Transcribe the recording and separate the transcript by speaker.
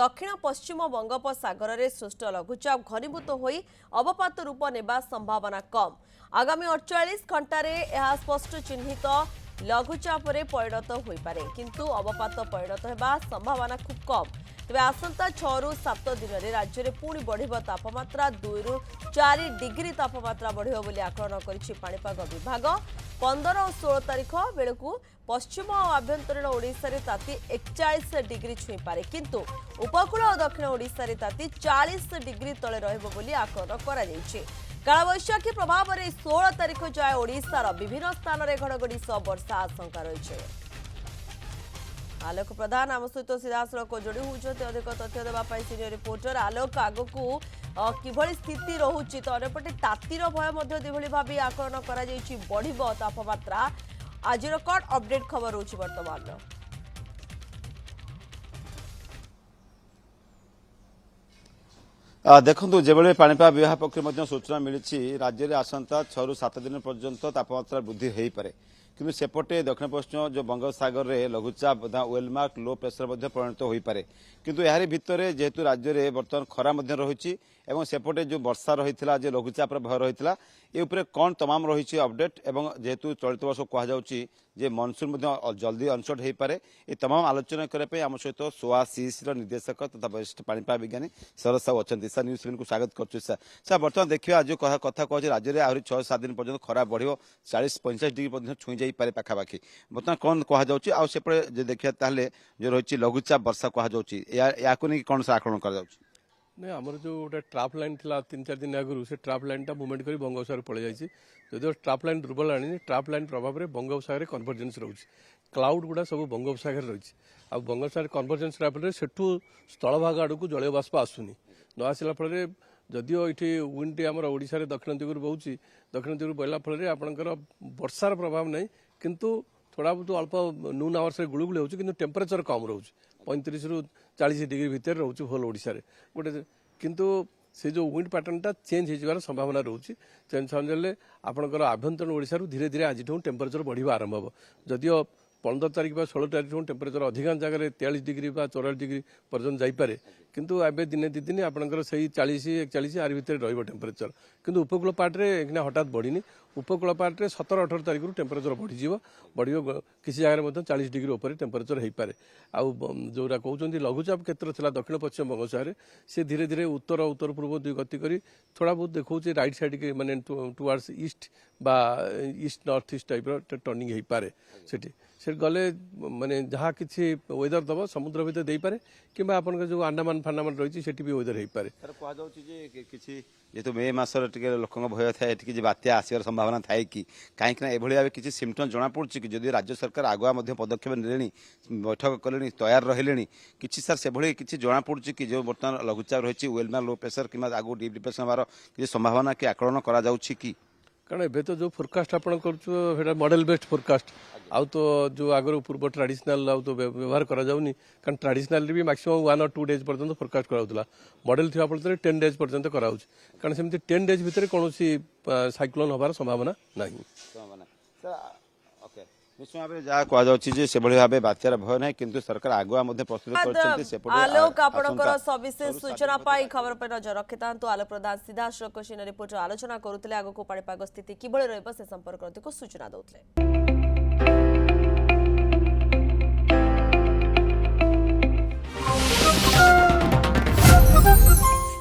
Speaker 1: दक्षिण पश्चिम बंगोपसागर में सृष्ट लघुचाप घनीभूत हो अवपात रूप नेबा संभावना कम। आगामी 48 घंटा यह स्पष्ट चिन्हित लघुचाप परिणत हो पारे, किंतु अवपात परिणत होगा संभावना खूब कम। तेज आसंता 6 रु 7 दिन में राज्य में पुणी बढ़ तापमात्रा 2 रु 4 डिग्री तापमात्रा बढ़ आकलन कर विभाग। 15 और 16 तारीख बेलू पश्चिम और आभ्यंतरीण ओडिशा रे ताती 41 डिग्री छुई पारे, किंतु उपकूल और दक्षिण ओडिशा रे ताती 40 डिग्री तले रहइबो बोली आकलन करा जायछि। कालवैशाखी प्रभाव में 16 तारीख जाए ओडिशार विभिन्न स्थान में घड़घड़ी सह वर्षा आशंका रही। आलोक प्रधान आम सहित सीधासख जोड़ी होती अधिक तथ्य देवाई सीनियर रिपोर्टर आलोक आगकू किभली स्थिति रोचे तो अंपटे तातीर भय भाव आकलन कर तापमात्रा आज कौन अपडेट खबर रोच बर्तमान
Speaker 2: देखु जो पाणीपाग विभाग पक्ष सूचना मिली राज्य में आसंता 6 रु 7 दिन पर्यंत तापमात्रा वृद्धि हो पारे, किंतु सेपटे दक्षिण पश्चिम जो बंगोपसागर में लघुचाप वेलमार्क लो प्रेसर परिणत हो पारे, किंतु यार भितर जेहेतु राज्य में बर्तमान खरा रही एवं सेपटे जो वर्षा रही जो लघुचाप भय रही ये उपरे कौन तमाम रही अपडेट एवं जेहेतु चलित वर्ष कहुच्छी जे मनसून जल्दी अनसर्ट हो पारे, ये तमाम आलोचना करने आम सहित सोआ सीसी निर्देशक तथा वरिष्ठ पाणीपाग विज्ञानी शरद साहू अच्छा सर न्यूज 7 को स्वागत कर सर बर्तमान देखिए आज कथा कह राज्य में आहरी 6-7 दिन पर्यटन खरा बढ़ 40-45 डिग्री छुई जाई पारे पाखापाखि बर्तमान कौन कहुच्छी आउे देखिए जो रही लघुचाप वर्षा कहुच्छी या कौन सा आकलन कर
Speaker 3: नहीं आमर जो गोटे ट्राप लाइन थी 3-4 दिन आगु से ट्राप लाइन टा मुवमेंट कर बंगोपसागर पड़े जाइए जो ट्राप लाइन दुर्बल आनी ट्राप लाइन प्रभाव में बंगोपसागर कन्वर्जेन्स रोचे क्लाउड गुड़ा सब बंगोपसागर रही आ बंगोपसागर कन्वर्जेन्स फल सेठू स्थल भाग आड़ को जलय बाष्प आसुनी न आसला फल जदिओ ये विंड आम ओडिशा दक्षिण दिगुर बहुत दक्षिण दिगुर बहला फल आपंकर वर्षार प्रभाव नहीं, किंतु थोड़ा बहुत अल्प नून आवर्स गुड़गुड़ी हो टेम्परेचर कम रोचे 35 रु 40 डिग्री भितर रोचे होल ओडिशा रे गोटे, किंतु से जो विंड पैटर्नटा चेंज हो संभावना रोचे चेंज समझे आपंकर आभ्यंतरण ओडिशा धीरे धीरे आज टेम्परेचर बढ़िया आरंभ हो। जदिओ 15 तारीख 16 तारीख टेम्परेचर अधिकांश जगह 43 डिग्री 44 डिग्री पर्यटन जापे, किंतु एवं दिने दी दिन आपंकर से 40-41 आर भितर टेम्परेचर, किंतु उपकूल पार्टे हठात बढ़ी उपकूल पार्टे 17-18 तारीख टेम्परेचर बढ़ किसी जगह 40 डिग्री उपर टेम्परेचर हो पारे। आउ जोरा कहते लघुचाप क्षेत्र था दक्षिण पश्चिम बंगोपसागर से धीरे धीरे उत्तर उत्तर पूर्व गति कर थोड़ा बहुत देखा राइट साइड के माने टुवर्ड्स ईस्ट बा east north east type turning हो पारे से गले माने जहाँ किसी वेदर दब समुद्र भितर दे पारे कि जो अंडमान फांडामान रही है भी वेदर हो पारे।
Speaker 2: जेहेतु मे मसर लोक भय थाए बात्या आसवर संभावना थाए कि कहीं भाव किसी सिम्पटम जना पड़ी कि जदि राज्य सरकार आगुआ पदक्षेप ने बैठक कले तैयार रही कि सर से भाई किसी जना पड़ी कि जो बर्तमान लघुचाप रही वेलमार्क लो प्रेसर कि आगू डीप डिप्रेशन हमार किसी संभावना कि आकलन करा कि
Speaker 3: कारण एबे तो जो फोरकास्ट आपण कर मॉडल बेस्ड फोरकास्ट आउ तो जो आगर पूर्व ट्रेडिशनल आउ तो व्यवहार करा जाउनी कारण ट्रेडिशनल भी मैक्सिमम 1 और 2 डेज पर्यंत फोरकास्ट कराउतला मॉडल थिबा फल 10 डेज पर्यंत कराउछ कारण सेमति 10 डेज भितर कोनोसी साइक्लोन होबार संभावना नाही।
Speaker 2: निश्चय भाव जहाँ कहुच्छी से भाव बात्यार भय ना, किंतु सरकार आगुआ प्रस्तुत
Speaker 1: आलोक आपणकर सविशेष सूचना पाई खबर पर नजर रखि था। आलोक प्रधान सीधा सीनियर रिपोर्टर आलोचना करुले आगक पाणीपाग स्थिति किभली रहिबो से संपर्क सूचना दौले।